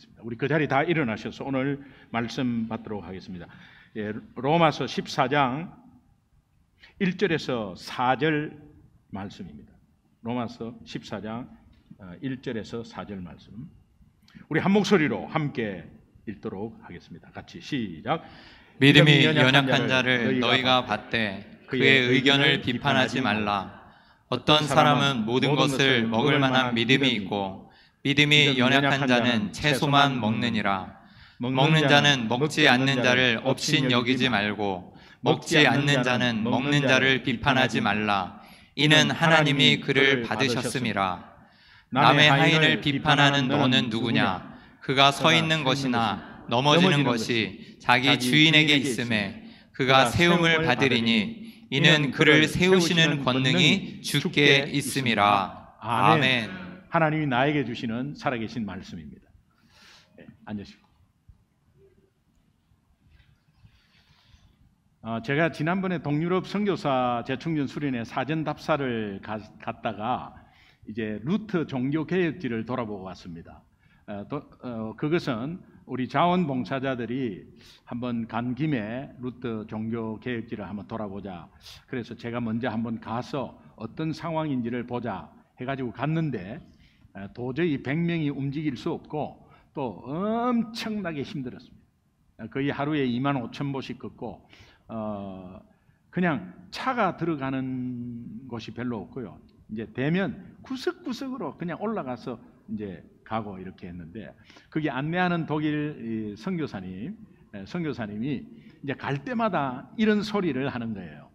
하겠습니다. 우리 그 자리 다 일어나셔서 오늘 말씀 받도록 하겠습니다. 예, 로마서 14장 1절에서 4절 말씀입니다. 로마서 14장 1절에서 4절 말씀. 우리 한 목소리로 함께 읽도록 하겠습니다. 같이 시작. 믿음이 연약한 자를 너희가 받되 그의 의견을 비판하지 말라. 어떤 사람은 모든 것을 먹을 만한 믿음이 있고 믿음이 연약한 자는 채소만 먹느니라. 먹는 자는 먹지 않는 자를 업신 여기지 말고 먹지 않는 자는 먹는 자를 비판하지 말라. 이는 하나님이 그를 받으셨음이라. 남의 하인을 비판하는 너는 누구냐? 그가 서 있는 것이나 넘어지는 것이 자기 주인에게 있음에 그가 세움을 받으리니 이는 그를 세우시는 권능이 주께 있음이라. 아멘. 하나님이 나에게 주시는 살아계신 말씀입니다. 네, 앉으시고. 제가 지난번에 동유럽 선교사 재충전 수련회 사전 답사를 갔다가 이제 루터 종교개혁지를 돌아보고 왔습니다. 그것은 우리 자원봉사자들이 한번 간 김에 루터 종교개혁지를 한번 돌아보자. 그래서 제가 먼저 한번 가서 어떤 상황인지를 보자 해가지고 갔는데 도저히 100명이 움직일 수 없고 또 엄청나게 힘들었습니다. 거의 하루에 25,000보씩 걷고 그냥 차가 들어가는 곳이 별로 없고요. 이제 되면 구석구석으로 그냥 올라가서 이제 가고 이렇게 했는데 거기 안내하는 독일 선교사님이 이제 갈 때마다 이런 소리를 하는 거예요.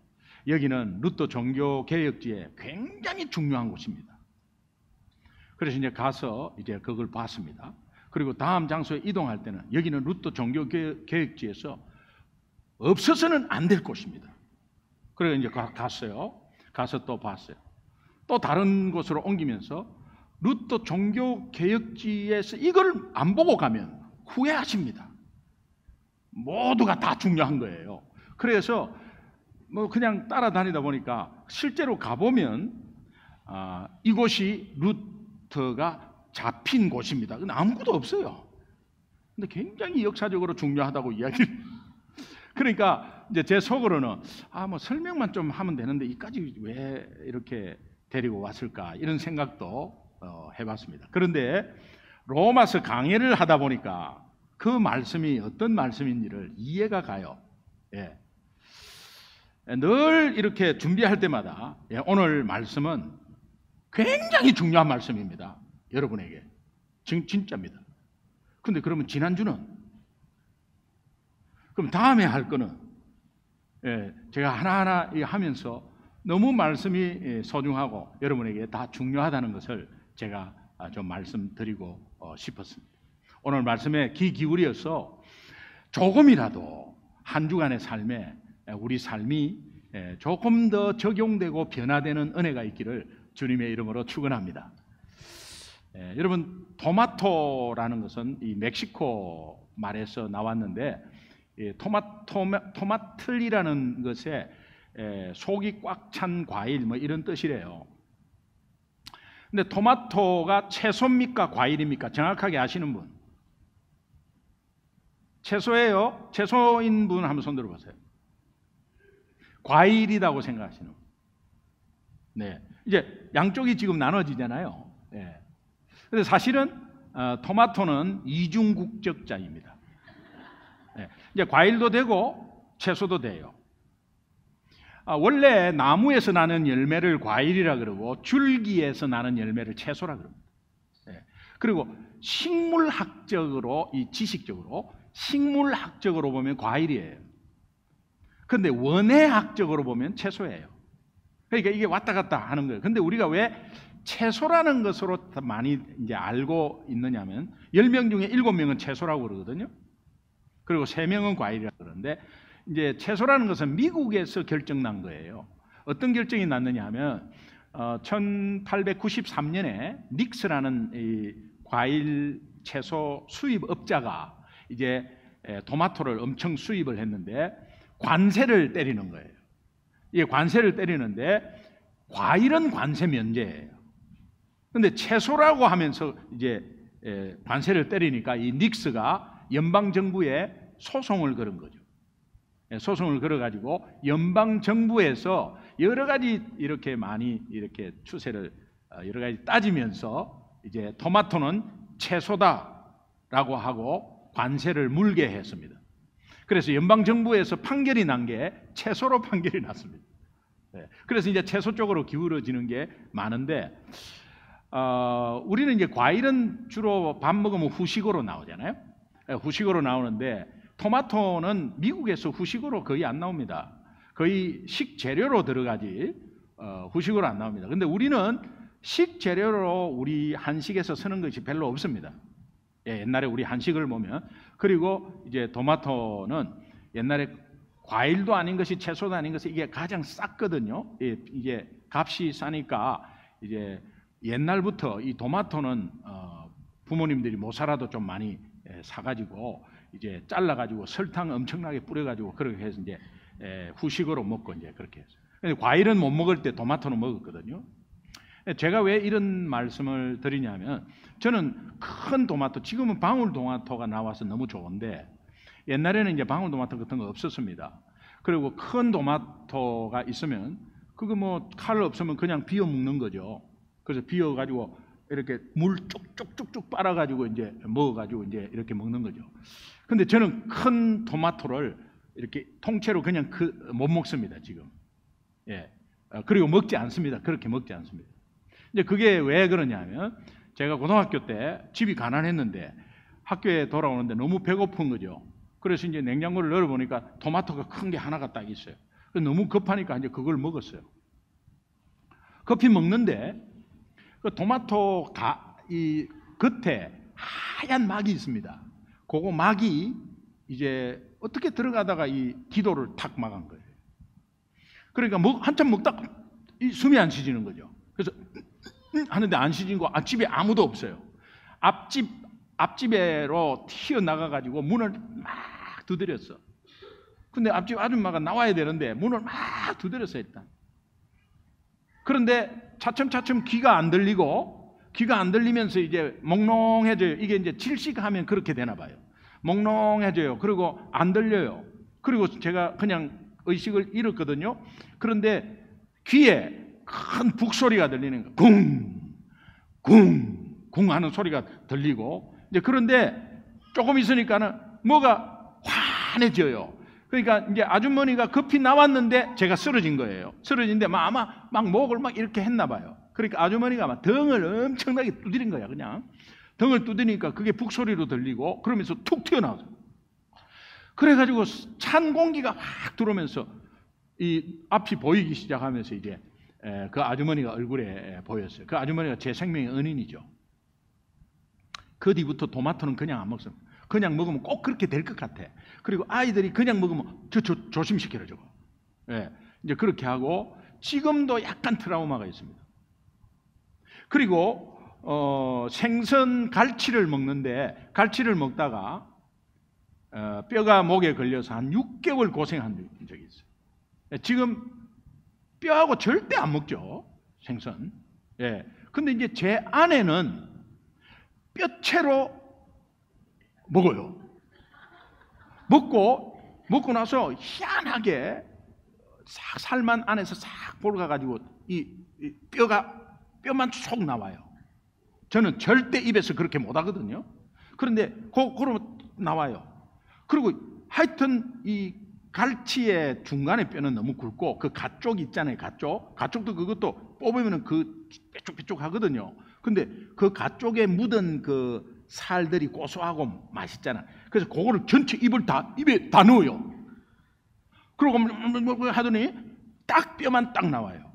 여기는 루터 종교 개혁지에 굉장히 중요한 곳입니다. 그래서 이제 가서 이제 그걸 봤습니다. 그리고 다음 장소에 이동할 때는 여기는 루터 종교 개혁지에서 없어서는 안 될 곳입니다. 그래서 이제 갔어요. 가서 또 봤어요. 또 다른 곳으로 옮기면서 루터 종교 개혁지에서 이걸 안 보고 가면 후회하십니다. 모두가 다 중요한 거예요. 그래서 뭐 그냥 따라다니다 보니까 실제로 가보면 이곳이 루터가 잡힌 곳입니다. 근데 아무것도 없어요. 근데 굉장히 역사적으로 중요하다고 이야기를. 그러니까 이제 제 속으로는 뭐 설명만 좀 하면 되는데 이까지 왜 이렇게 데리고 왔을까 이런 생각도 해봤습니다. 그런데 로마서 강해를 하다 보니까 그 말씀이 어떤 말씀인지를 이해가 가요. 예. 늘 이렇게 준비할 때마다 오늘 말씀은 굉장히 중요한 말씀입니다. 여러분에게 진짜입니다. 근데 그러면 지난주는 그럼 다음에 할 거는 제가 하나하나 하면서 너무 말씀이 소중하고 여러분에게 다 중요하다는 것을 제가 좀 말씀드리고 싶었습니다. 오늘 말씀에 귀 기울여서 조금이라도 한 주간의 삶에 우리 삶이 조금 더 적용되고 변화되는 은혜가 있기를 주님의 이름으로 축원합니다. 여러분 토마토라는 것은 이 멕시코 말에서 나왔는데 토마틀이라는 것에 속이 꽉 찬 과일 뭐 이런 뜻이래요. 근데 토마토가 채소입니까 과일입니까? 정확하게 아시는 분? 채소예요? 채소인 분 한번 손 들어보세요. 과일이라고 생각하시는 분. 네, 이제 양쪽이 지금 나눠지잖아요. 네. 근데 사실은 토마토는 이중국적자입니다. 네. 이제 과일도 되고 채소도 돼요. 원래 나무에서 나는 열매를 과일이라 그러고 줄기에서 나는 열매를 채소라 그럽니다. 네. 그리고 식물학적으로 지식적으로 식물학적으로 보면 과일이에요. 그런데 원예학적으로 보면 채소예요. 그러니까 이게 왔다 갔다 하는 거예요. 근데 우리가 왜 채소라는 것으로 많이 이제 알고 있느냐면 10명 중에 7명은 채소라고 그러거든요. 그리고 3명은 과일이라고 그러는데 이제 채소라는 것은 미국에서 결정난 거예요. 어떤 결정이 났느냐 하면 1893년에 닉스라는 이 과일 채소 수입업자가 이제 토마토를 엄청 수입을 했는데 관세를 때리는 거예요. 이게 관세를 때리는데 과일은 관세 면제예요. 근데 채소라고 하면서 이제 관세를 때리니까 이 닉스가 연방 정부에 소송을 걸은 거죠. 소송을 걸어가지고 연방 정부에서 여러 가지 이렇게 많이 이렇게 추세를 여러 가지 따지면서 이제 토마토는 채소다라고 하고 관세를 물게 했습니다. 그래서 연방 정부에서 판결이 난 게 채소로 판결이 났습니다. 그래서 이제 채소 쪽으로 기울어지는 게 많은데 우리는 이제 과일은 주로 밥 먹으면 후식으로 나오잖아요. 후식으로 나오는데 토마토는 미국에서 후식으로 거의 안 나옵니다. 거의 식재료로 들어가지 후식으로 안 나옵니다. 근데 우리는 식재료로 우리 한식에서 쓰는 것이 별로 없습니다. 옛날에 우리 한식을 보면. 그리고 이제 토마토는 옛날에 과일도 아닌 것이 채소도 아닌 것이 이게 가장 쌌거든요. 이게 값이 싸니까 이제 옛날부터 이 토마토는 부모님들이 못 살아도 좀 많이 사가지고 이제 잘라가지고 설탕 엄청나게 뿌려가지고 그렇게 해서 이제 후식으로 먹고 이제 그렇게 했어요. 근데 과일은 못 먹을 때 토마토는 먹었거든요. 제가 왜 이런 말씀을 드리냐면 저는 큰 토마토, 지금은 방울토마토가 나와서 너무 좋은데 옛날에는 이제 방울토마토 같은 거 없었습니다. 그리고 큰 토마토가 있으면 그거 뭐 칼 없으면 그냥 비워 먹는 거죠. 그래서 비워 가지고 이렇게 물 쭉쭉쭉쭉 빨아가지고 이제 먹어가지고 이제 이렇게 먹는 거죠. 근데 저는 큰 토마토를 이렇게 통째로 그냥 못 먹습니다 지금. 그리고 먹지 않습니다. 그렇게 먹지 않습니다. 이제 그게 왜 그러냐면 제가 고등학교 때 집이 가난했는데 학교에 돌아오는데 너무 배고픈 거죠. 그래서 이제 냉장고를 열어보니까 토마토가 큰 게 하나가 딱 있어요. 너무 급하니까 이제 그걸 먹었어요. 급히 먹는데 그 토마토 이 겉에 하얀 막이 있습니다. 그거 막이 이제 어떻게 들어가다가 이 기도를 탁 막은 거예요. 그러니까 한참 먹다가 이 숨이 안 쉬지는 거죠. 그래서 하는데 안 쉬진 거 집에 아무도 없어요. 앞집에로 튀어나가 가지고 문을 막 두드렸어. 근데 앞집 아줌마가 나와야 되는데 문을 막 두드렸어요 일단. 그런데 차츰차츰 귀가 안 들리면서 이제 몽롱해져요. 이게 이제 질식하면 그렇게 되나 봐요. 몽롱해져요. 그리고 안 들려요. 그리고 제가 그냥 의식을 잃었거든요. 그런데 귀에 큰 북소리가 들리는 거예요. 쿵 하는 소리가 들리고 이제 그런데 조금 있으니까는 뭐가 환해져요. 그러니까 이제 아주머니가 급히 나왔는데 제가 쓰러진 거예요. 쓰러진데 아마 막 목을 막 이렇게 했나 봐요. 그러니까 아주머니가 막 등을 엄청나게 두드린 거야. 그냥 등을 두드리니까 그게 북소리로 들리고 그러면서 툭 튀어나와서 그래가지고 찬 공기가 확 들어오면서 이 앞이 보이기 시작하면서 이제 그 아주머니가 얼굴에 보였어요. 그 아주머니가 제 생명의 은인이죠. 그 뒤부터 토마토는 그냥 안 먹습니다. 그냥 먹으면 꼭 그렇게 될 것 같아. 그리고 아이들이 그냥 먹으면 조심시켜라 저거. 이제 그렇게 하고 지금도 약간 트라우마가 있습니다. 그리고 생선 갈치를 먹는데 갈치를 먹다가 뼈가 목에 걸려서 한 6개월 고생한 적이 있어요. 지금 뼈하고 절대 안 먹죠 생선. 근데 이제 제 아내는 뼈채로 먹어요. 먹고 나서 희한하게 싹 살만 안에서 싹 볼가가지고 이 뼈만 쏙 나와요. 저는 절대 입에서 그렇게 못 하거든요. 그런데 그러면 나와요. 그리고 하여튼 이 갈치의 중간에 뼈는 너무 굵고 그 가쪽 있잖아요. 가쪽도 그것도 뽑으면 그 뾰족뾰족 하거든요. 근데 그 가쪽에 묻은 그 살들이 고소하고 맛있잖아. 그래서 그거를 전체 입에 다 넣어요. 그러고 뭐 하더니 딱 뼈만 딱 나와요.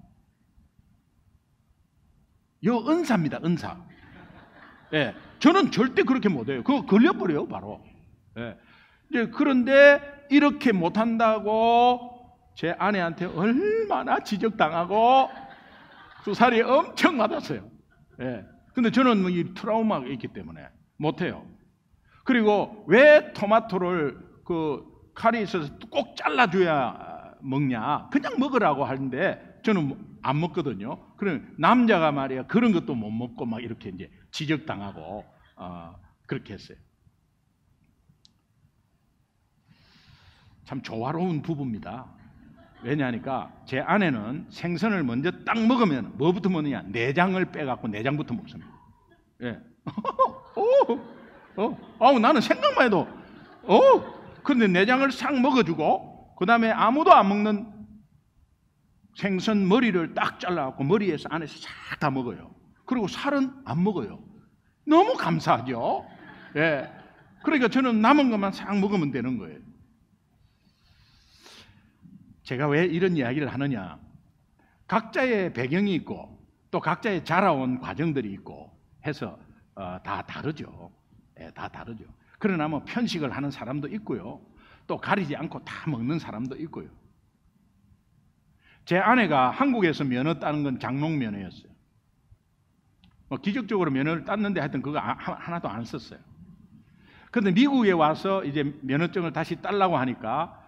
요 은사입니다. 은사. 저는 절대 그렇게 못해요. 그거 걸려버려요 바로. 이제 그런데 이렇게 못한다고 제 아내한테 얼마나 지적당하고 수살이 엄청 맞았어요. 근데 저는 뭐 이 트라우마가 있기 때문에 못해요. 그리고 왜 토마토를 그 칼이 있어서 꼭 잘라줘야 먹냐? 그냥 먹으라고 하는데 저는 안 먹거든요. 그럼 남자가 말이야 그런 것도 못 먹고 막 이렇게 이제 지적당하고 그렇게 했어요. 참 조화로운 부부입니다. 왜냐하니까 제 아내는 생선을 먼저 딱 먹으면 뭐부터 먹느냐? 내장을 빼갖고 내장부터 먹습니다. 예. 나는 생각만 해도 근데 내장을 싹 먹어주고 그 다음에 아무도 안 먹는 생선 머리를 딱 잘라갖고 머리에서 안에서 싹 다 먹어요. 그리고 살은 안 먹어요. 너무 감사하죠. 예. 그러니까 저는 남은 것만 싹 먹으면 되는 거예요. 제가 왜 이런 이야기를 하느냐? 각자의 배경이 있고 또 각자의 자라온 과정들이 있고 해서 다 다르죠. 예, 다 다르죠. 그러나 뭐 편식을 하는 사람도 있고요. 또 가리지 않고 다 먹는 사람도 있고요. 제 아내가 한국에서 면허 따는 건 장롱 면허였어요. 기적적으로 면허를 땄는데 하여튼 그거 하나도 안 썼어요. 그런데 미국에 와서 이제 면허증을 다시 따려고 하니까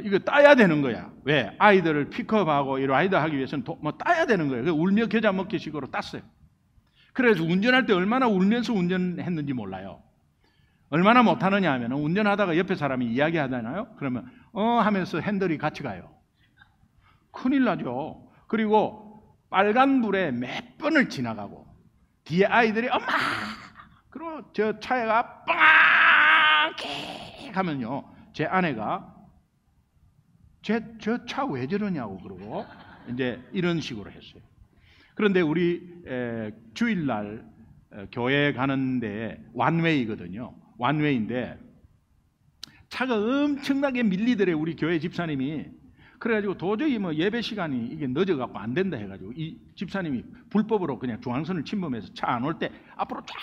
이거 따야 되는 거야. 왜? 아이들을 픽업하고 이 라이더 하기 위해서는 따야 되는 거예요. 그래서 울며 겨자 먹기 식으로 땄어요. 그래서 운전할 때 얼마나 울면서 운전했는지 몰라요. 얼마나 못하느냐 하면 운전하다가 옆에 사람이 이야기하잖아요. 그러면 하면서 핸들이 같이 가요. 큰일 나죠. 그리고 빨간불에 몇 번을 지나가고 뒤에 아이들이 엄마! 그리고 저 차에가 빵! 하면요. 제 아내가 저 차 왜 저러냐고 그러고 이제 이런 식으로 했어요. 그런데 우리 주일날 교회 가는데 완웨이거든요. 완웨이인데 차가 엄청나게 밀리더래. 우리 교회 집사님이. 그래가지고 도저히 뭐 예배 시간이 이게 늦어갖고 안 된다 해가지고 이 집사님이 불법으로 그냥 중앙선을 침범해서 차 안 올 때 앞으로 쫙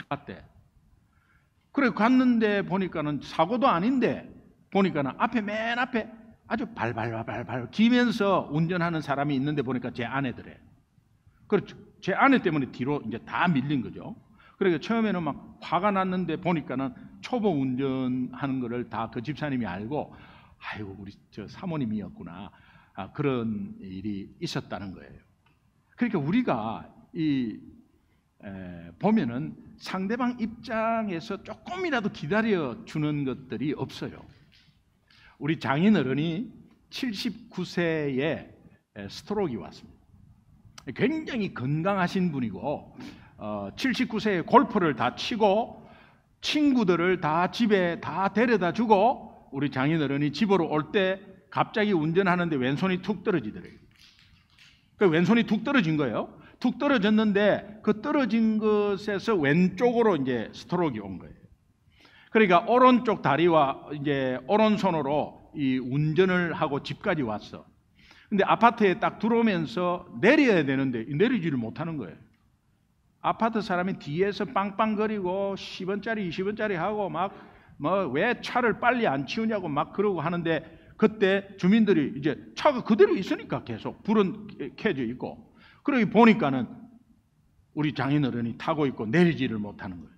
갔대. 그래 갔는데 보니까는 사고도 아닌데 보니까는 맨 앞에 아주 발발 기면서 운전하는 사람이 있는데 보니까 제 아내더래. 그렇죠. 제 아내 때문에 뒤로 이제 다 밀린 거죠. 그러니까 처음에는 막 화가 났는데 보니까는 초보 운전하는 거를 다 그 집사님이 알고 아이고 우리 저 사모님이었구나. 그런 일이 있었다는 거예요. 그러니까 우리가 보면은 상대방 입장에서 조금이라도 기다려 주는 것들이 없어요. 우리 장인어른이 79세에 스트로크가 왔습니다. 굉장히 건강하신 분이고 79세에 골프를 다 치고 친구들을 다 집에 다 데려다 주고 우리 장인어른이 집으로 올 때 갑자기 운전하는데 왼손이 툭 떨어지더래요. 그 왼손이 툭 떨어진 거예요. 툭 떨어졌는데 그 떨어진 것에서 왼쪽으로 이제 스트로크가 온 거예요. 그러니까 오른쪽 다리와 이제 오른손으로 이 운전을 하고 집까지 왔어. 근데 아파트에 딱 들어오면서 내려야 되는데 내리지를 못하는 거예요. 아파트 사람이 뒤에서 빵빵거리고 10원짜리 20원짜리 하고 막 뭐 왜 차를 빨리 안 치우냐고 막 그러고 하는데 그때 주민들이 이제 차가 그대로 있으니까 계속 불은 켜져 있고 그러기 보니까는 우리 장인어른이 타고 있고 내리지를 못하는 거예요.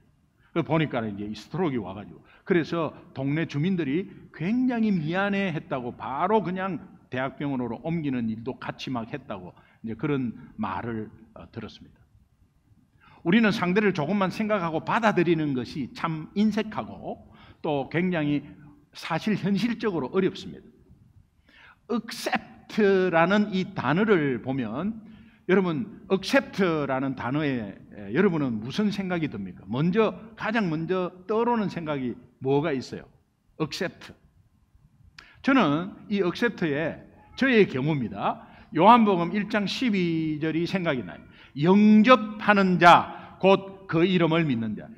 그래서 보니까는 이제 스트로크가 와가지고 그래서 동네 주민들이 굉장히 미안해했다고 바로 그냥 대학병원으로 옮기는 일도 같이 막 했다고 이제 그런 말을 들었습니다. 우리는 상대를 조금만 생각하고 받아들이는 것이 참 인색하고 또 굉장히 사실 현실적으로 어렵습니다. accept라는 이 단어를 보면 여러분 accept라는 단어에 여러분은 무슨 생각이 듭니까? 가장 먼저 떠오르는 생각이 뭐가 있어요? accept. 저는 이 accept에 저의 경우입니다. 요한복음 1장 12절이 생각이 나요. 영접하는 자, 곧 그 이름을 믿는 자.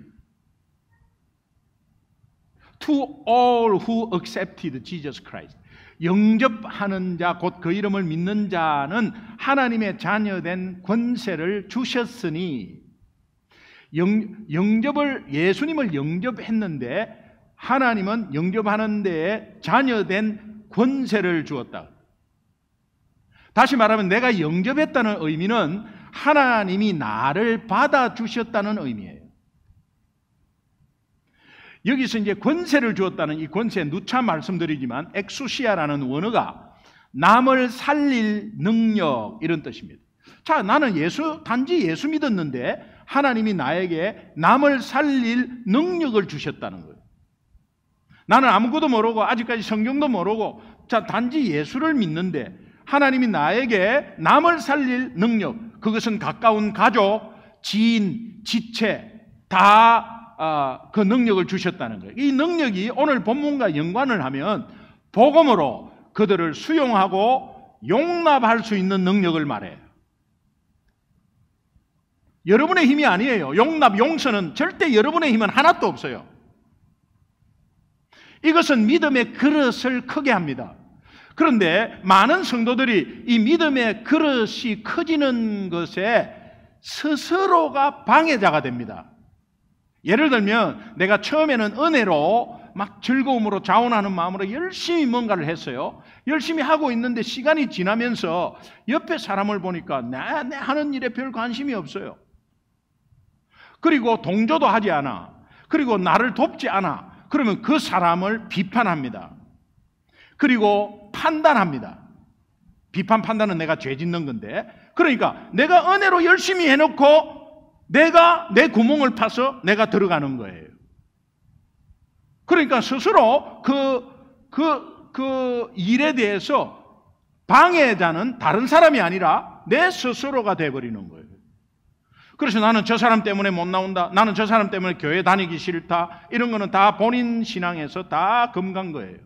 To all who accepted Jesus Christ. 영접하는 자, 곧 그 이름을 믿는 자는 하나님의 자녀된 권세를 주셨으니 예수님을 영접했는데 하나님은 영접하는 데에 자녀된 권세를 주었다. 다시 말하면 내가 영접했다는 의미는 하나님이 나를 받아주셨다는 의미예요. 여기서 이제 권세를 주었다는 이 권세 누차 말씀드리지만 엑수시아라는 원어가 남을 살릴 능력 이런 뜻입니다. 자, 나는 단지 예수 믿었는데 하나님이 나에게 남을 살릴 능력을 주셨다는 거예요. 나는 아무것도 모르고 아직까지 성경도 모르고 단지 예수를 믿는데 하나님이 나에게 남을 살릴 능력, 그것은 가까운 가족, 지인, 지체 다 그 능력을 주셨다는 거예요. 이 능력이 오늘 본문과 연관을 하면 복음으로 그들을 수용하고 용납할 수 있는 능력을 말해요. 여러분의 힘이 아니에요. 용납, 용서는 절대 여러분의 힘은 하나도 없어요. 이것은 믿음의 그릇을 크게 합니다. 그런데 많은 성도들이 이 믿음의 그릇이 커지는 것에 스스로가 방해자가 됩니다. 예를 들면 내가 처음에는 은혜로 막 즐거움으로 자원하는 마음으로 열심히 뭔가를 했어요. 열심히 하고 있는데 시간이 지나면서 옆에 사람을 보니까 내 하는 일에 별 관심이 없어요. 그리고 동조도 하지 않아. 그리고 나를 돕지 않아. 그러면 그 사람을 비판합니다. 그리고 판단합니다. 비판, 판단은 내가 죄 짓는 건데, 그러니까 내가 은혜로 열심히 해놓고 내가 내 구멍을 파서 내가 들어가는 거예요. 그러니까 스스로 그 일에 대해서 방해자는 다른 사람이 아니라 내 스스로가 돼버리는 거예요. 그래서 나는 저 사람 때문에 못 나온다, 나는 저 사람 때문에 교회 다니기 싫다, 이런 거는 다 본인 신앙에서 다 금간 거예요.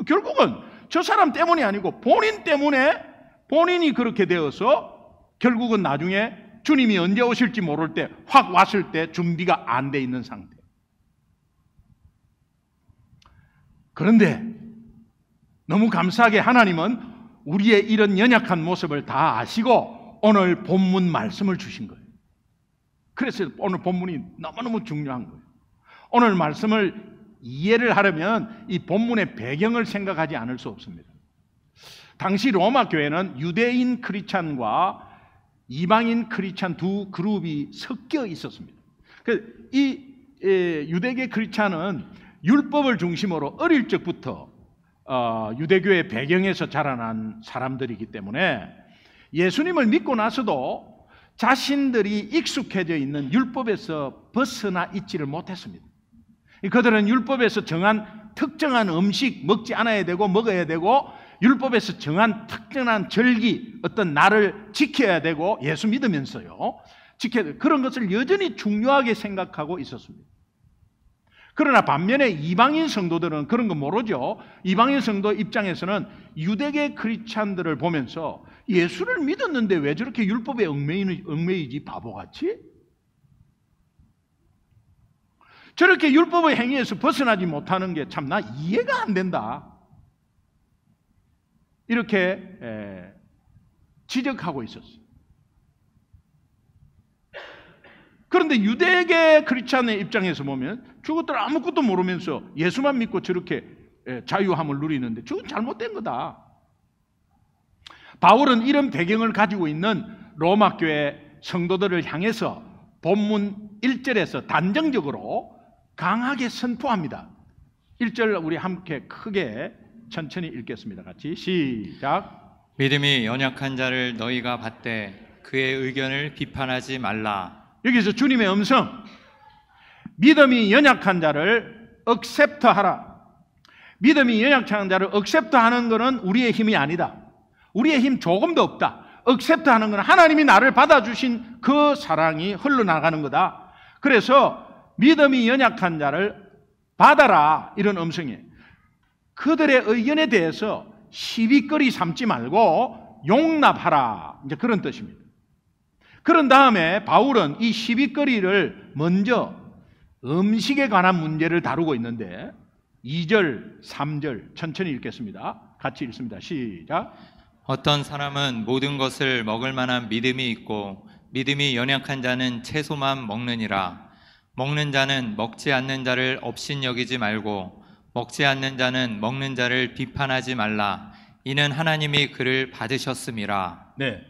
결국은 저 사람 때문이 아니고 본인 때문에 본인이 그렇게 되어서 결국은 나중에 주님이 언제 오실지 모를 때 확 왔을 때 준비가 안 돼 있는 상태. 그런데 너무 감사하게 하나님은 우리의 이런 연약한 모습을 다 아시고 오늘 본문 말씀을 주신 거예요. 그래서 오늘 본문이 너무너무 중요한 거예요. 오늘 말씀을 이해를 하려면 이 본문의 배경을 생각하지 않을 수 없습니다. 당시 로마 교회는 유대인 크리스찬과 이방인 크리스찬 두 그룹이 섞여 있었습니다. 이 유대계 크리스찬은 율법을 중심으로 어릴 적부터 유대교의 배경에서 자라난 사람들이기 때문에 예수님을 믿고 나서도 자신들이 익숙해져 있는 율법에서 벗어나 있지를 못했습니다. 그들은 율법에서 정한 특정한 음식 먹지 않아야 되고 먹어야 되고, 율법에서 정한 특정한 절기, 어떤 날을 지켜야 되고, 예수 믿으면서요 지켜야 되고, 그런 것을 여전히 중요하게 생각하고 있었습니다. 그러나 반면에 이방인 성도들은 그런 거 모르죠. 이방인 성도 입장에서는 유대계 크리스찬들을 보면서 예수를 믿었는데 왜 저렇게 율법에 얽매이지 바보같이? 저렇게 율법의 행위에서 벗어나지 못하는 게 참 나 이해가 안 된다. 이렇게 지적하고 있었어요. 그런데 유대계 크리스찬의 입장에서 보면 저것들 아무것도 모르면서 예수만 믿고 저렇게 자유함을 누리는데 저건 잘못된 거다. 바울은 이런 배경을 가지고 있는 로마 교회 성도들을 향해서 본문 1절에서 단정적으로 강하게 선포합니다. 1절 우리 함께 크게 천천히 읽겠습니다. 같이 시작. 믿음이 연약한 자를 너희가 받되 그의 의견을 비판하지 말라. 여기서 주님의 음성, 믿음이 연약한 자를 억셉트하라. 믿음이 연약한 자를 억셉트하는 것은 우리의 힘이 아니다. 우리의 힘 조금도 없다. 억셉트하는 것은 하나님이 나를 받아주신 그 사랑이 흘러나가는 거다. 그래서 믿음이 연약한 자를 받아라, 이런 음성이에요. 그들의 의견에 대해서 시비거리 삼지 말고 용납하라, 이제 그런 뜻입니다. 그런 다음에 바울은 이 시비거리를 먼저 음식에 관한 문제를 다루고 있는데 2절, 3절 천천히 읽겠습니다. 같이 읽습니다. 시작. 어떤 사람은 모든 것을 먹을 만한 믿음이 있고 믿음이 연약한 자는 채소만 먹느니라. 먹는 자는 먹지 않는 자를 업신여기지 말고 먹지 않는 자는 먹는 자를 비판하지 말라. 이는 하나님이 그를 받으셨음이라. 네,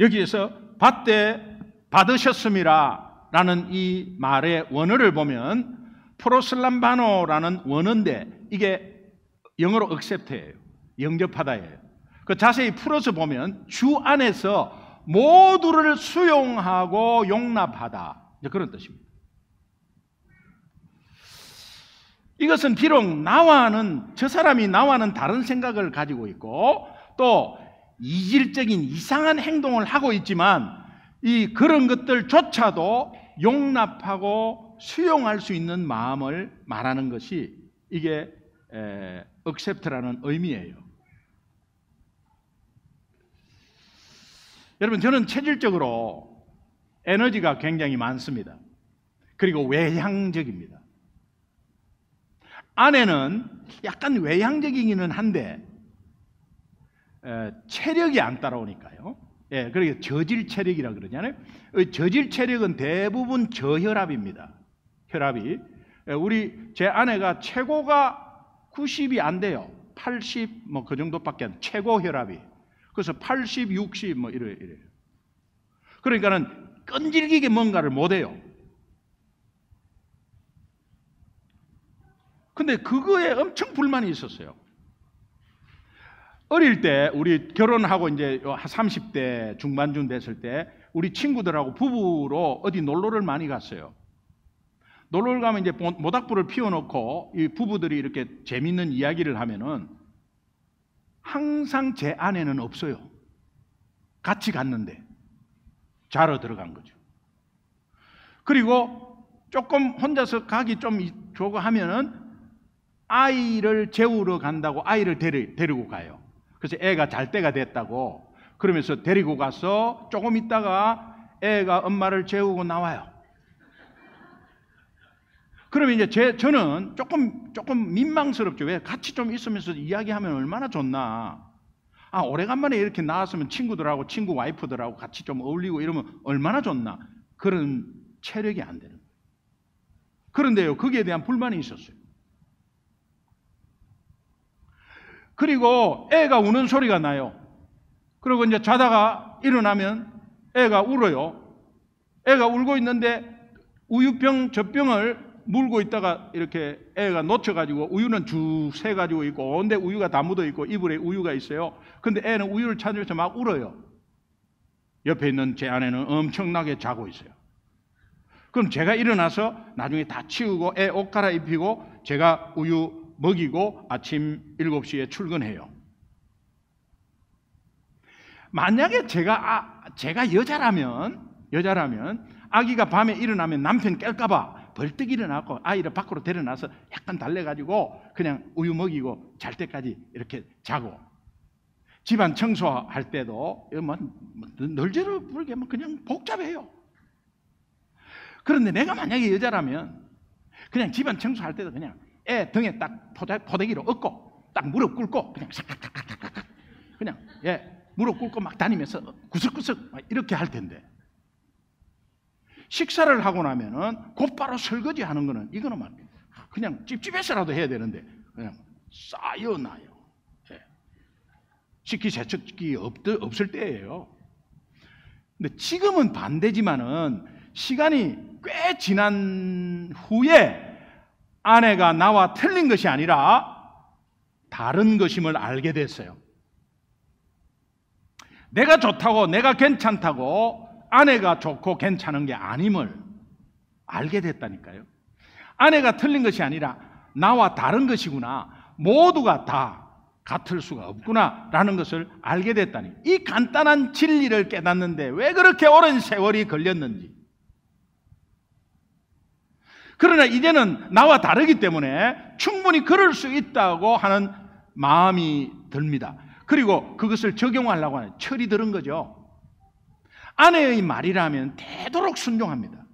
여기에서 받되 받으셨음이라 라는 이 말의 원어를 보면 프로슬람바노라는 원어인데 이게 영어로 accept예요. 영접하다예요. 그 자세히 풀어서 보면 주 안에서 모두를 수용하고 용납하다. 이제 그런 뜻입니다. 이것은 비록 저 사람이 나와는 다른 생각을 가지고 있고 또 이질적인 이상한 행동을 하고 있지만 그런 것들조차도 용납하고 수용할 수 있는 마음을 말하는 것이 이게 accept라는 의미예요. 여러분, 저는 체질적으로 에너지가 굉장히 많습니다. 그리고 외향적입니다. 아내는 약간 외향적이기는 한데 체력이 안 따라오니까요. 그러니까 저질 체력이라 그러잖아요. 저질 체력은 대부분 저혈압입니다. 혈압이. 제 아내가 최고가 90이 안 돼요. 80 뭐 그 정도밖에 안. 최고 혈압이. 그래서 80, 60 뭐 이래요. 그러니까는 끈질기게 뭔가를 못 해요. 근데 그거에 엄청 불만이 있었어요. 어릴 때 우리 결혼하고 이제 30대 중반쯤 됐을 때 우리 친구들하고 부부로 어디 놀러를 많이 갔어요. 놀러를 가면 이제 모닥불을 피워놓고 이 부부들이 이렇게 재밌는 이야기를 하면은 항상 제 아내는 없어요. 같이 갔는데 자러 들어간 거죠. 그리고 조금 혼자서 가기 좀 좋고 하면은 아이를 재우러 간다고 아이를 데리고 가요. 그래서 애가 잘 때가 됐다고 그러면서 데리고 가서 조금 있다가 애가 엄마를 재우고 나와요. 그러면 이제 저는 조금 민망스럽죠. 왜? 같이 좀 있으면서 이야기하면 얼마나 좋나. 오래간만에 이렇게 나왔으면 친구들하고 친구 와이프들하고 같이 좀 어울리고 이러면 얼마나 좋나. 그런 체력이 안 되는 거예요. 그런데요, 거기에 대한 불만이 있었어요. 그리고 애가 우는 소리가 나요. 그리고 이제 자다가 일어나면 애가 울어요. 애가 울고 있는데 우유병, 젖병을 물고 있다가 이렇게 애가 놓쳐가지고 우유는 쭉 새가지고 있고 온데 우유가 다 묻어있고 이불에 우유가 있어요. 근데 애는 우유를 찾으면서 막 울어요. 옆에 있는 제 아내는 엄청나게 자고 있어요. 그럼 제가 일어나서 나중에 다 치우고 애 옷 갈아입히고 제가 우유 먹이고 아침 7시에 출근해요. 만약에 제가 여자라면 아기가 밤에 일어나면 남편 깰까봐 벌떡 일어나고 아이를 밖으로 데려놔서 약간 달래가지고 그냥 우유 먹이고 잘 때까지 이렇게 자고 집안 청소할 때도 널제로 부르게 그냥 복잡해요. 그런데 내가 만약에 여자라면 그냥 집안 청소할 때도 그냥 애 등에 딱 포대기로 얹고 딱 무릎 꿇고 그냥 싹싹싹싹 그냥 무릎 꿇고 막 다니면서 구석구석 이렇게 할 텐데 식사를 하고 나면은 곧바로 설거지 하는 거는 이거는 막 그냥 찝찝해서라도 해야 되는데 그냥 쌓여놔요. 식기세척기 없을 때예요. 근데 지금은 반대지만은 시간이 꽤 지난 후에 아내가 나와 틀린 것이 아니라 다른 것임을 알게 됐어요. 내가 좋다고 내가 괜찮다고 아내가 좋고 괜찮은 게 아님을 알게 됐다니까요. 아내가 틀린 것이 아니라 나와 다른 것이구나. 모두가 다 같을 수가 없구나 라는 것을 알게 됐다니. 이 간단한 진리를 깨닫는데 왜 그렇게 오랜 세월이 걸렸는지. 그러나 이제는 나와 다르기 때문에 충분히 그럴 수 있다고 하는 마음이 듭니다. 그리고 그것을 적용하려고 하는 철이 들은 거죠. 아내의 말이라면 되도록 순종합니다.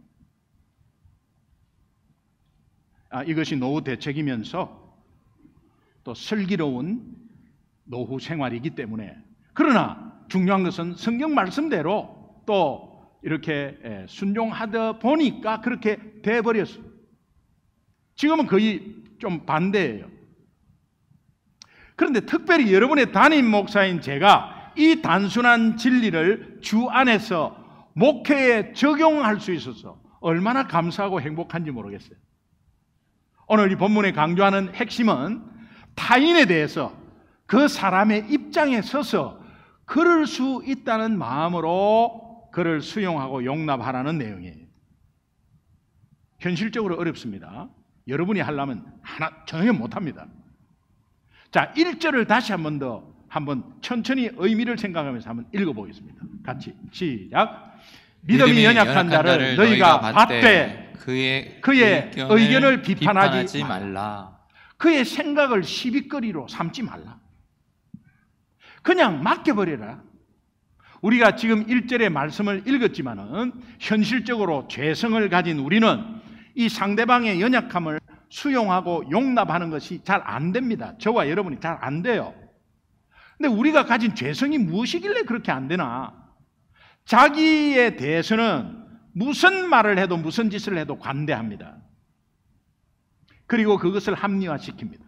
이것이 노후 대책이면서 또 슬기로운 노후 생활이기 때문에 그러나 중요한 것은 성경 말씀대로 또 이렇게 순종하다 보니까 그렇게 돼버렸어요. 지금은 거의 좀 반대예요. 그런데 특별히 여러분의 담임 목사인 제가 이 단순한 진리를 주 안에서 목회에 적용할 수 있어서 얼마나 감사하고 행복한지 모르겠어요. 오늘 이 본문에 강조하는 핵심은 타인에 대해서 그 사람의 입장에 서서 그럴 수 있다는 마음으로 그를 수용하고 용납하라는 내용이에요. 현실적으로 어렵습니다. 여러분이 하려면 전혀 못합니다. 자, 1절을 다시 한번 천천히 의미를 생각하면서 한번 읽어보겠습니다. 같이 시작. 믿음이 연약한 자를 너희가 받되 그의 의견을 비판하지 말라. 그의 생각을 시비거리로 삼지 말라. 그냥 맡겨버려라. 우리가 지금 1절의 말씀을 읽었지만은 현실적으로 죄성을 가진 우리는 이 상대방의 연약함을 수용하고 용납하는 것이 잘 안 됩니다. 저와 여러분이 잘 안 돼요. 근데 우리가 가진 죄성이 무엇이길래 그렇게 안 되나? 자기에 대해서는 무슨 말을 해도 무슨 짓을 해도 관대합니다. 그리고 그것을 합리화시킵니다.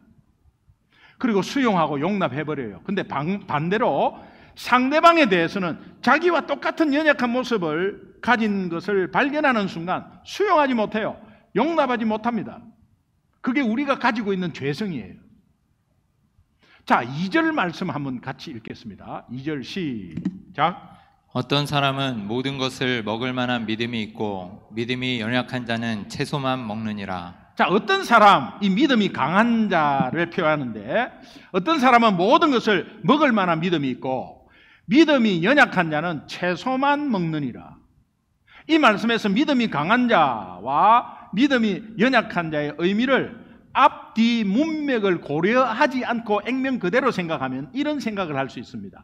그리고 수용하고 용납해버려요. 근데 반대로 상대방에 대해서는 자기와 똑같은 연약한 모습을 가진 것을 발견하는 순간 수용하지 못해요. 용납하지 못합니다. 그게 우리가 가지고 있는 죄성이에요. 자, 2절 말씀 한번 같이 읽겠습니다. 2절 시작. 어떤 사람은 모든 것을 먹을 만한 믿음이 있고 믿음이 연약한 자는 채소만 먹느니라. 자, 어떤 사람, 이 믿음이 강한 자를 표현하는데 어떤 사람은 모든 것을 먹을 만한 믿음이 있고 믿음이 연약한 자는 채소만 먹느니라. 이 말씀에서 믿음이 강한 자와 믿음이 연약한 자의 의미를 앞뒤 문맥을 고려하지 않고 액면 그대로 생각하면 이런 생각을 할 수 있습니다.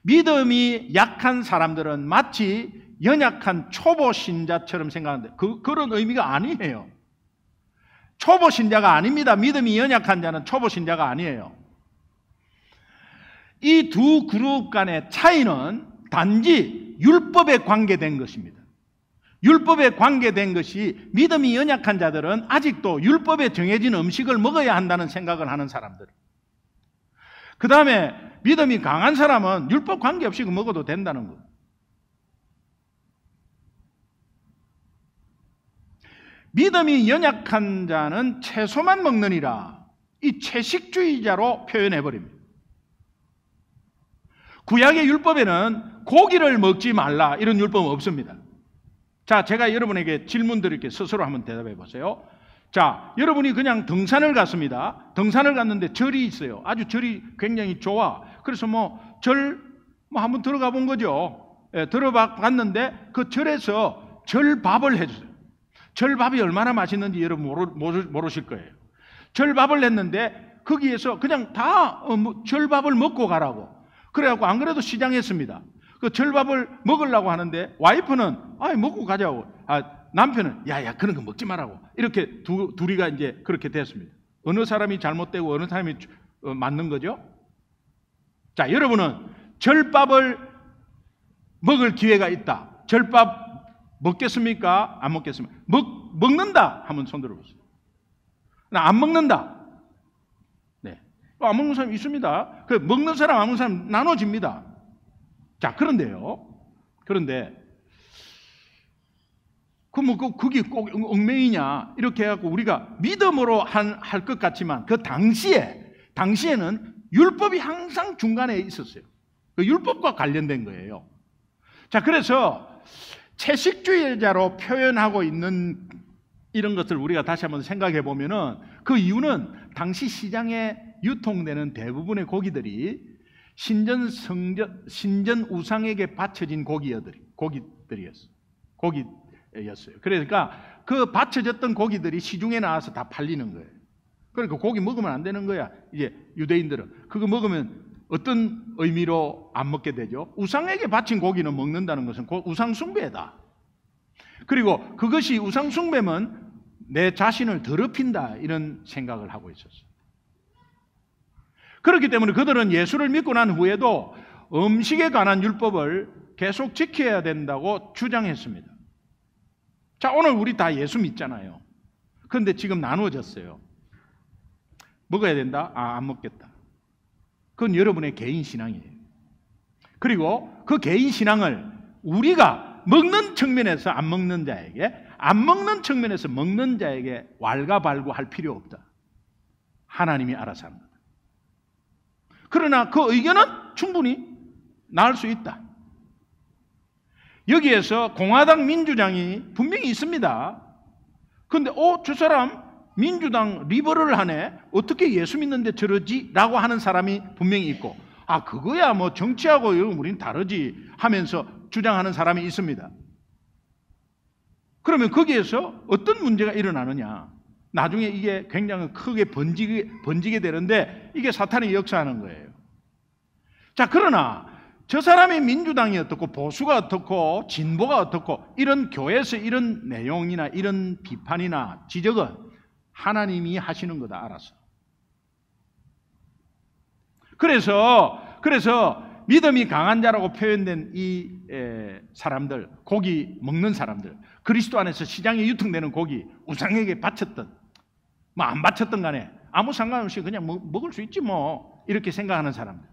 믿음이 약한 사람들은 마치 연약한 초보 신자처럼 생각하는데 그런 의미가 아니에요. 초보 신자가 아닙니다. 믿음이 연약한 자는 초보 신자가 아니에요. 이 두 그룹 간의 차이는 단지 율법에 관계된 것입니다. 율법에 관계된 것이 믿음이 연약한 자들은 아직도 율법에 정해진 음식을 먹어야 한다는 생각을 하는 사람들. 그 다음에 믿음이 강한 사람은 율법 관계없이 먹어도 된다는 것. 믿음이 연약한 자는 채소만 먹느니라. 이 채식주의자로 표현해버립니다. 구약의 율법에는 고기를 먹지 말라 이런 율법은 없습니다. 자, 제가 여러분에게 질문 드릴게요. 스스로 한번 대답해 보세요. 자, 여러분이 그냥 등산을 갔습니다. 등산을 갔는데 절이 있어요. 아주 절이 굉장히 좋아. 그래서 절 한번 들어가 본 거죠. 예, 들어가 봤는데 그 절에서 절밥을 해주세요. 절밥이 얼마나 맛있는지 여러분 모르실 거예요. 절밥을 했는데 거기에서 그냥 다 절밥을 먹고 가라고. 그래갖고 안 그래도 시장했습니다. 그 절밥을 먹으려고 하는데 와이프는 먹고 가자고. 남편은 야야 그런 거 먹지 말라고. 이렇게 둘이가 이제 그렇게 됐습니다. 어느 사람이 잘못되고 어느 사람이 맞는 거죠? 자, 여러분은 절밥을 먹을 기회가 있다. 절밥 먹겠습니까? 안 먹겠습니까? 먹는다 하면 손 들어보세요. 안 먹는다. 네, 안 먹는 사람 있습니다. 그 먹는 사람 안 먹는 사람 나눠집니다. 자, 그런데 그게 꼭 얽매이냐 이렇게 해갖고 우리가 믿음으로 할 것 같지만 그 당시에는 율법이 항상 중간에 있었어요. 그 율법과 관련된 거예요. 자, 그래서 채식주의자로 표현하고 있는 이런 것을 우리가 다시 한번 생각해 보면은 그 이유는 당시 시장에 유통되는 대부분의 고기들이 신전 우상에게 바쳐진 고기들이었어요. 그러니까 그 바쳐졌던 고기들이 시중에 나와서 다 팔리는 거예요. 그러니까 고기 먹으면 안 되는 거야. 이제 유대인들은 그거 먹으면 어떤 의미로 안 먹게 되죠? 우상에게 바친 고기는 먹는다는 것은 우상 숭배다. 그리고 그것이 우상 숭배면 내 자신을 더럽힌다 이런 생각을 하고 있었어요. 그렇기 때문에 그들은 예수를 믿고 난 후에도 음식에 관한 율법을 계속 지켜야 된다고 주장했습니다. 자, 오늘 우리 다 예수 믿잖아요. 그런데 지금 나누어졌어요. 먹어야 된다? 안 먹겠다. 그건 여러분의 개인 신앙이에요. 그리고 그 개인 신앙을 우리가 먹는 측면에서 안 먹는 자에게, 안 먹는 측면에서 먹는 자에게 왈가발구할 필요 없다. 하나님이 알아서 합니다. 그러나 그 의견은 충분히 나을 수 있다. 여기에서 공화당 민주당이 분명히 있습니다. 그런데 저 사람 민주당 리버럴 하네? 어떻게 예수 믿는데 저러지? 라고 하는 사람이 분명히 있고, 그거야 뭐 정치하고 우리는 다르지 하면서 주장하는 사람이 있습니다. 그러면 거기에서 어떤 문제가 일어나느냐? 나중에 이게 굉장히 크게 번지게 되는데 이게 사탄이 역사하는 거예요. 자, 그러나 저 사람이 민주당이 어떻고 보수가 어떻고 진보가 어떻고 이런 교회에서 이런 내용이나 이런 비판이나 지적은 하나님이 하시는 거다 알아서. 그래서 믿음이 강한 자라고 표현된 이 사람들, 고기 먹는 사람들, 그리스도 안에서 시장에 유통되는 고기, 우상에게 바쳤던, 뭐 안 바쳤던 간에 아무 상관없이 그냥 먹을 수 있지 뭐, 이렇게 생각하는 사람들.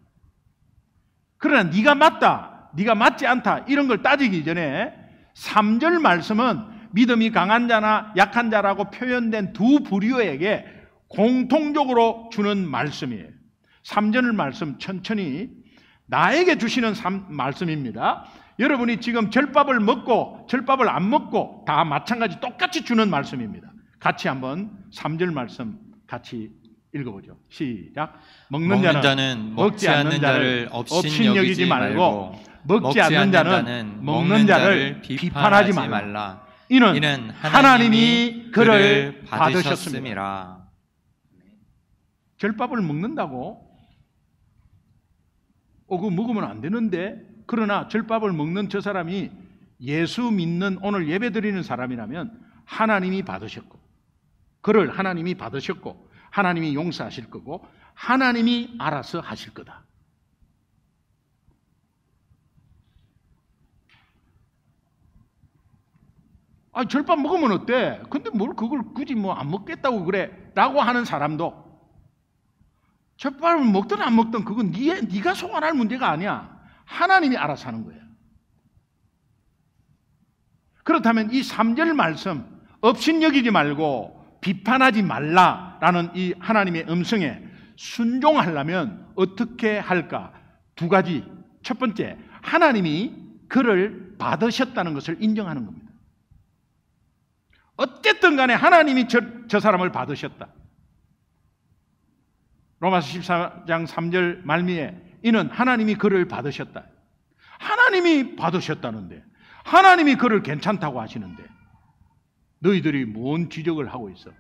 그러나 네가 맞다, 네가 맞지 않다 이런 걸 따지기 전에 3절 말씀은 믿음이 강한 자나 약한 자라고 표현된 두 부류에게 공통적으로 주는 말씀이에요. 3절 말씀 천천히 나에게 주시는 말씀입니다. 여러분이 지금 절밥을 먹고 절밥을 안 먹고 다 마찬가지 똑같이 주는 말씀입니다. 같이 한번 3절 말씀 같이 읽어보죠. 시작. 먹는 자는 먹지 않는 자를 업신 여기지 말고 먹지 않는 자는 먹는 자를 비판하지 말라. 이는 하나님이 그를 받으셨음이라. 절밥을 먹는다고? 그거 먹으면 안 되는데. 그러나 절밥을 먹는 저 사람이 예수 믿는 오늘 예배 드리는 사람이라면 하나님이 받으셨고, 그를 하나님이 받으셨고, 하나님이 용서하실 거고, 하나님이 알아서 하실 거다. 절밥 먹으면 어때? 근데 뭘 그걸 굳이 뭐 안 먹겠다고 그래? 라고 하는 사람도 절밥을 먹든 안 먹든 그건 네가 소관할 문제가 아니야. 하나님이 알아서 하는 거야. 그렇다면 이 3절 말씀 업신여기지 말고 비판하지 말라라는 이 하나님의 음성에 순종하려면 어떻게 할까? 두 가지. 첫 번째, 하나님이 그를 받으셨다는 것을 인정하는 겁니다. 어쨌든 간에 하나님이 저 사람을 받으셨다. 로마서 14장 3절 말미에 이는 하나님이 그를 받으셨다. 하나님이 받으셨다는데, 하나님이 그를 괜찮다고 하시는데 너희들이 뭔 지적을 하고 있어?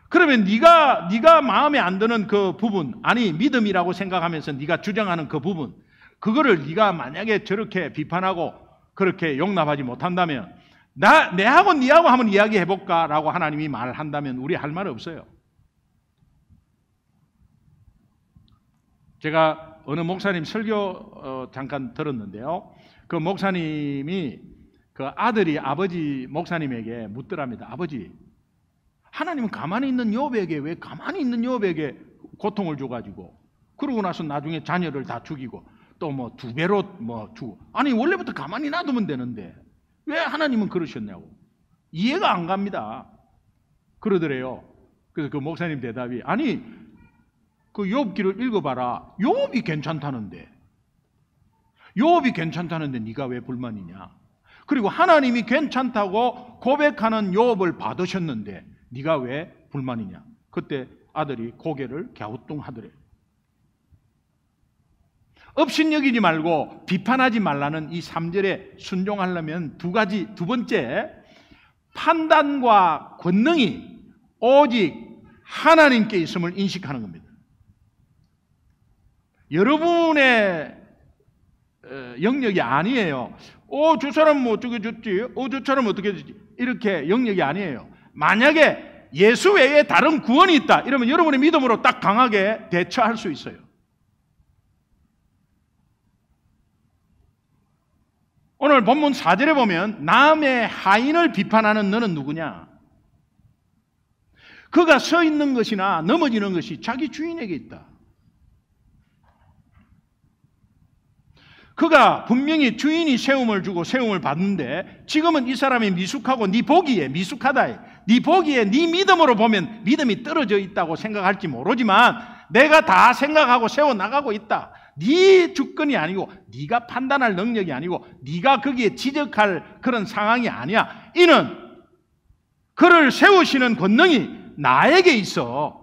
그러면 네가 마음에 안 드는 그 부분, 아니 믿음이라고 생각하면서 네가 주장하는 그 부분, 그거를 네가 만약에 저렇게 비판하고 그렇게 용납하지 못한다면 내하고 네하고 한번 이야기해볼까? 라고 하나님이 말한다면 우리 할 말 없어요. 제가 어느 목사님 설교 잠깐 들었는데요. 그 목사님이 그 아들이 아버지 목사님에게 묻더랍니다. 아버지, 하나님은 가만히 있는 욥에게 왜 가만히 있는 욥에게 고통을 줘가지고 그러고 나서 나중에 자녀를 다 죽이고 또 뭐 2배로 뭐 주고, 아니 원래부터 가만히 놔두면 되는데 왜 하나님은 그러셨냐고 이해가 안 갑니다. 그러더래요. 그래서 그 목사님 대답이, 아니 그 욥기를 읽어봐라. 욥이 괜찮다는데 네가 왜 불만이냐? 그리고 하나님이 괜찮다고 고백하는 욥을 받으셨는데 네가 왜 불만이냐? 그때 아들이 고개를 갸우뚱하더래. 업신여기지 말고 비판하지 말라는 이 3절에 순종하려면 두 가지. 두 번째, 판단과 권능이 오직 하나님께 있음을 인식하는 겁니다. 여러분의 영역이 아니에요. 저 사람 뭐 어떻게 줬지? 저 사람 어떻게 줬지? 이렇게 영역이 아니에요. 만약에 예수 외에 다른 구원이 있다 이러면 여러분의 믿음으로 딱 강하게 대처할 수 있어요. 오늘 본문 4절에 보면 남의 하인을 비판하는 너는 누구냐? 그가 서 있는 것이나 넘어지는 것이 자기 주인에게 있다. 그가 분명히 주인이 세움을 주고 세움을 받는데 지금은 이 사람이 미숙하고 네 보기에 미숙하다. 네 보기에 네 믿음으로 보면 믿음이 떨어져 있다고 생각할지 모르지만 내가 다 생각하고 세워나가고 있다. 네 주권이 아니고 네가 판단할 능력이 아니고 네가 거기에 지적할 그런 상황이 아니야. 이는 그를 세우시는 권능이 나에게 있어.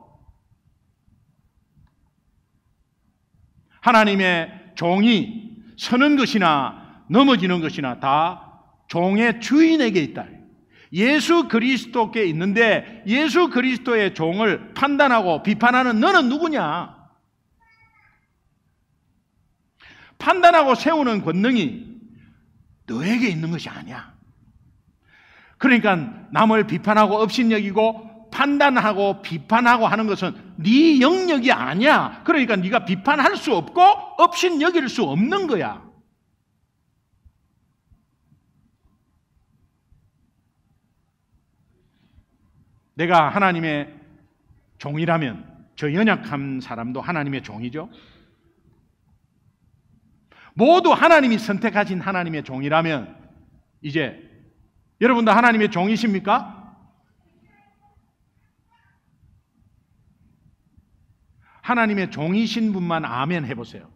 하나님의 종이 서는 것이나 넘어지는 것이나 다 종의 주인에게 있다. 예수 그리스도께 있는데 예수 그리스도의 종을 판단하고 비판하는 너는 누구냐? 판단하고 세우는 권능이 너에게 있는 것이 아니야. 그러니까 남을 비판하고 업신여기고 판단하고 비판하고 하는 것은 네 영역이 아니야. 그러니까 네가 비판할 수 없고 업신여길 수 없는 거야. 내가 하나님의 종이라면 저 연약한 사람도 하나님의 종이죠. 모두 하나님이 선택하신 하나님의 종이라면 이제 여러분도 하나님의 종이십니까? 하나님의 종이신 분만 아멘 해보세요.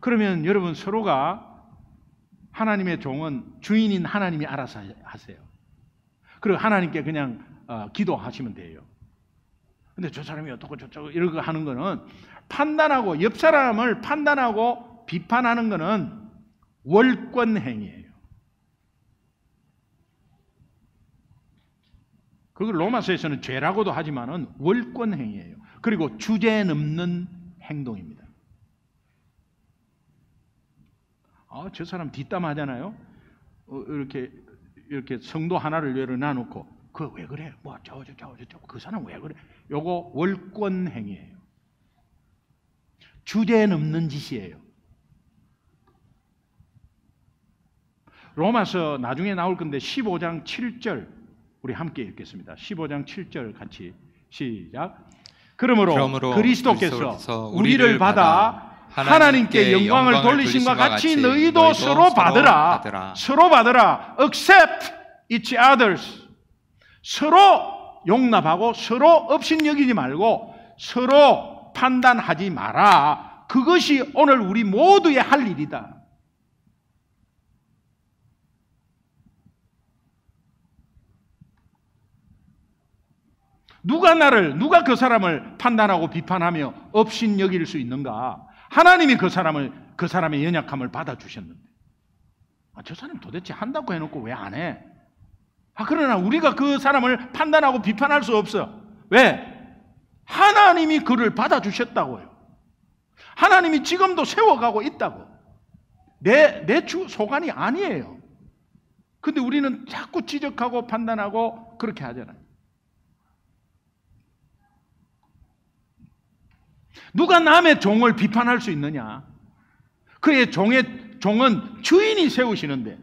그러면 여러분 서로가 하나님의 종은 주인인 하나님이 알아서 하세요. 그리고 하나님께 그냥 기도하시면 돼요. 근데 저 사람이 어떻고 저쩌고 이런 거 하는 거는 판단하고 옆 사람을 판단하고 비판하는 거는 월권 행위예요. 그걸 로마서에서는 죄라고도 하지만은 월권 행위예요. 그리고 주제 넘는 행동입니다. 저 사람 뒷담하잖아요. 이렇게 성도 하나를 예로 놔놓고 그거 왜 그래? 뭐 저거 그 사람 왜 그래? 요거 월권 행위예요. 주제 넘는 짓이에요. 로마서 나중에 나올 건데 15장 7절 우리 함께 읽겠습니다. 15장 7절 같이 시작. 그러므로 그리스도께서 우리를 받아 하나님께 영광을 돌리심과 같이 너희도 서로 받으라. 서로 받으라. Accept each others. 서로 용납하고 서로 업신여기지 말고 서로 판단하지 마라. 그것이 오늘 우리 모두의 할 일이다. 누가 그 사람을 판단하고 비판하며 업신여길 수 있는가? 하나님이 그 사람의 연약함을 받아주셨는데 저 사람 도대체 한다고 해놓고 왜 안 해? 그러나 우리가 그 사람을 판단하고 비판할 수 없어. 왜? 하나님이 그를 받아주셨다고요. 하나님이 지금도 세워가고 있다고. 내 소관이 아니에요. 근데 우리는 자꾸 지적하고 판단하고 그렇게 하잖아요. 누가 남의 종을 비판할 수 있느냐? 그의 종은 주인이 세우시는데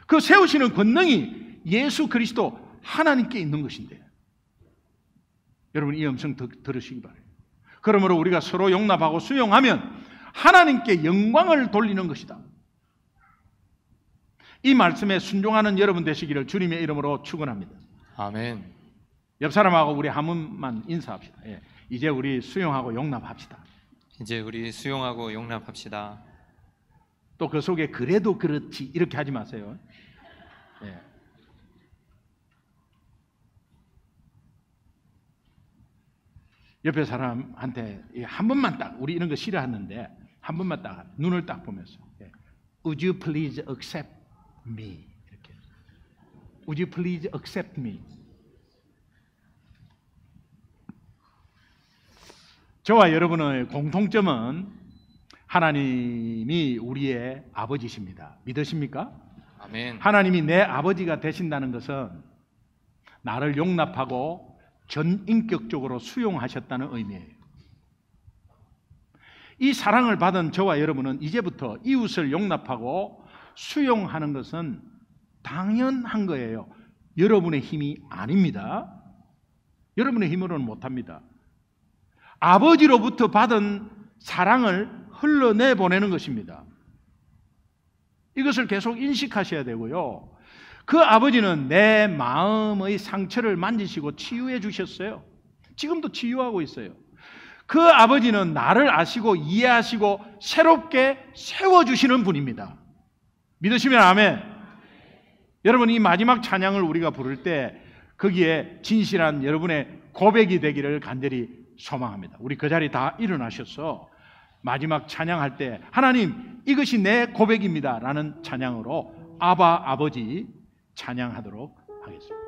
그 세우시는 권능이 예수 그리스도 하나님께 있는 것인데 여러분 이 음성 들으시기 바라요. 그러므로 우리가 서로 용납하고 수용하면 하나님께 영광을 돌리는 것이다. 이 말씀에 순종하는 여러분 되시기를 주님의 이름으로 축원합니다. 아멘. 옆 사람하고 우리 한 번만 인사합시다. 이제 우리 수용하고 용납합시다. 이제 우리 수용하고 용납합시다. 또 그 속에 그래도 그렇지 이렇게 하지 마세요. 옆에 사람한테 한 번만 딱 우리 이런 거 싫어하는데 한 번만 딱 눈을 딱 보면서 Would you please accept me? 이렇게 Would you please accept me? 저와 여러분의 공통점은 하나님이 우리의 아버지십니다. 믿으십니까? 아멘. 하나님이 내 아버지가 되신다는 것은 나를 용납하고 전인격적으로 수용하셨다는 의미예요. 이 사랑을 받은 저와 여러분은 이제부터 이웃을 용납하고 수용하는 것은 당연한 거예요. 여러분의 힘이 아닙니다. 여러분의 힘으로는 못합니다. 아버지로부터 받은 사랑을 흘러내보내는 것입니다. 이것을 계속 인식하셔야 되고요. 그 아버지는 내 마음의 상처를 만지시고 치유해 주셨어요. 지금도 치유하고 있어요. 그 아버지는 나를 아시고 이해하시고 새롭게 세워주시는 분입니다. 믿으시면 아멘. 여러분, 이 마지막 찬양을 우리가 부를 때 거기에 진실한 여러분의 고백이 되기를 간절히 소망합니다. 우리 그 자리 다 일어나셔서 마지막 찬양할 때 하나님, 이것이 내 고백입니다 라는 찬양으로 아바 아버지 찬양하도록 하겠습니다.